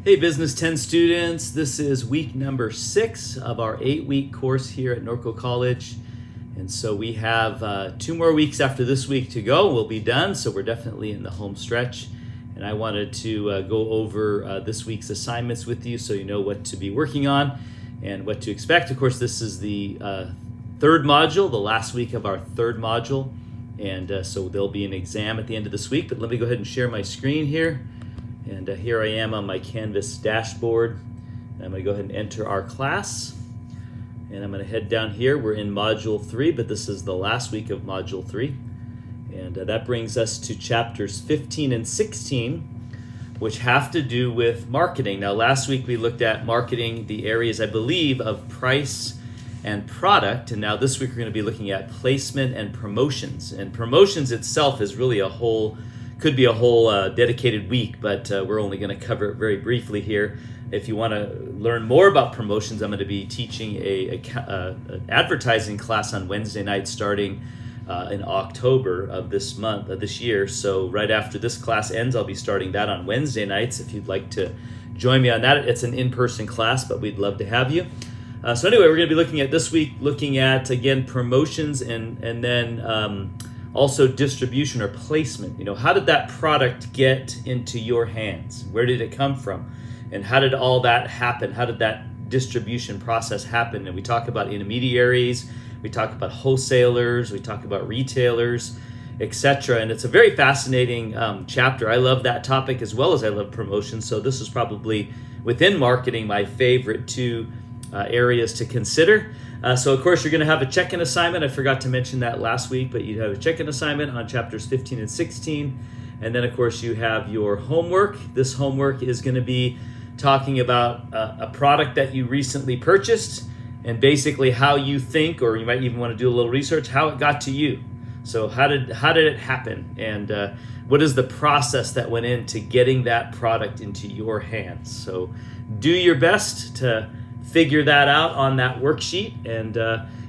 Hey Business 10 students, this is week number 6 of our 8-week course here at Norco College. And so we have 2 more weeks after this week to go. We'll be done, so we're definitely in the home stretch. And I wanted to go over this week's assignments with you so you know what to be working on and what to expect. Of course, this is the 3rd module, the last week of our 3rd module. And so there'll be an exam at the end of this week, but let me go ahead and share my screen here. And here I am on my Canvas dashboard. I'm going to go ahead and enter our class. And I'm going to head down here. We're in Module 3, but this is the last week of Module 3. And that brings us to chapters 15 and 16, which have to do with marketing. Now, last week we looked at marketing, the areas, I believe, of price and product. And now this week we're going to be looking at placement and promotions. And promotions itself is really could be a whole dedicated week, but we're only going to cover it very briefly here. If you want to learn more about promotions, I'm going to be teaching an advertising class on Wednesday night starting in October of this month, of this year. So right after this class ends, I'll be starting that on Wednesday nights. If you'd like to join me on that, it's an in-person class, but we'd love to have you. So anyway, we're going to be looking at this week, looking at, again, promotions and then also distribution or placement. You know, how did that product get into your hands? Where did it come from? And how did all that happen? How did that distribution process happen? And we talk about intermediaries, we talk about wholesalers, we talk about retailers, etc. And it's a very fascinating chapter. I love that topic as well as I love promotion. So this is probably within marketing my favorite 2 areas to consider. So of course you're going to have a check-in assignment. I forgot to mention that last week, but you have a check-in assignment on chapters 15 and 16. And then of course you have your homework. This homework is going to be talking about a product that you recently purchased and basically how you think, or you might even want to do a little research, how it got to you. So how did it happen? And what is the process that went into getting that product into your hands? So do your best to figure that out on that worksheet. And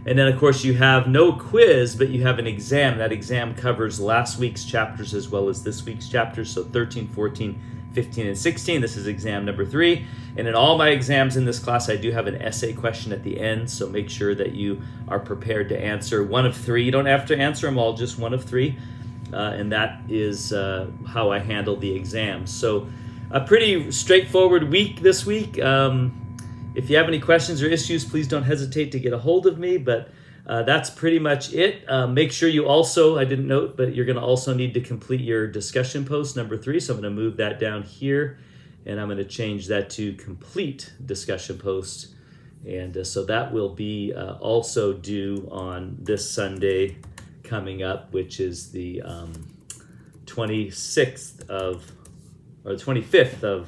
then of course you have no quiz, but you have an exam. That exam covers last week's chapters as well as this week's chapters. So 13, 14, 15, and 16. This is exam number 3. And in all my exams in this class, I do have an essay question at the end. So make sure that you are prepared to answer 1 of 3. You don't have to answer them all, just 1 of 3. And that is how I handle the exams. So a pretty straightforward week this week. If you have any questions or issues, please don't hesitate to get a hold of me, but that's pretty much it. Make sure you also, I didn't note, but you're going to also need to complete your discussion post number 3, so I'm going to move that down here, and I'm going to change that to complete discussion post, and so that will be also due on this Sunday coming up, which is the 25th of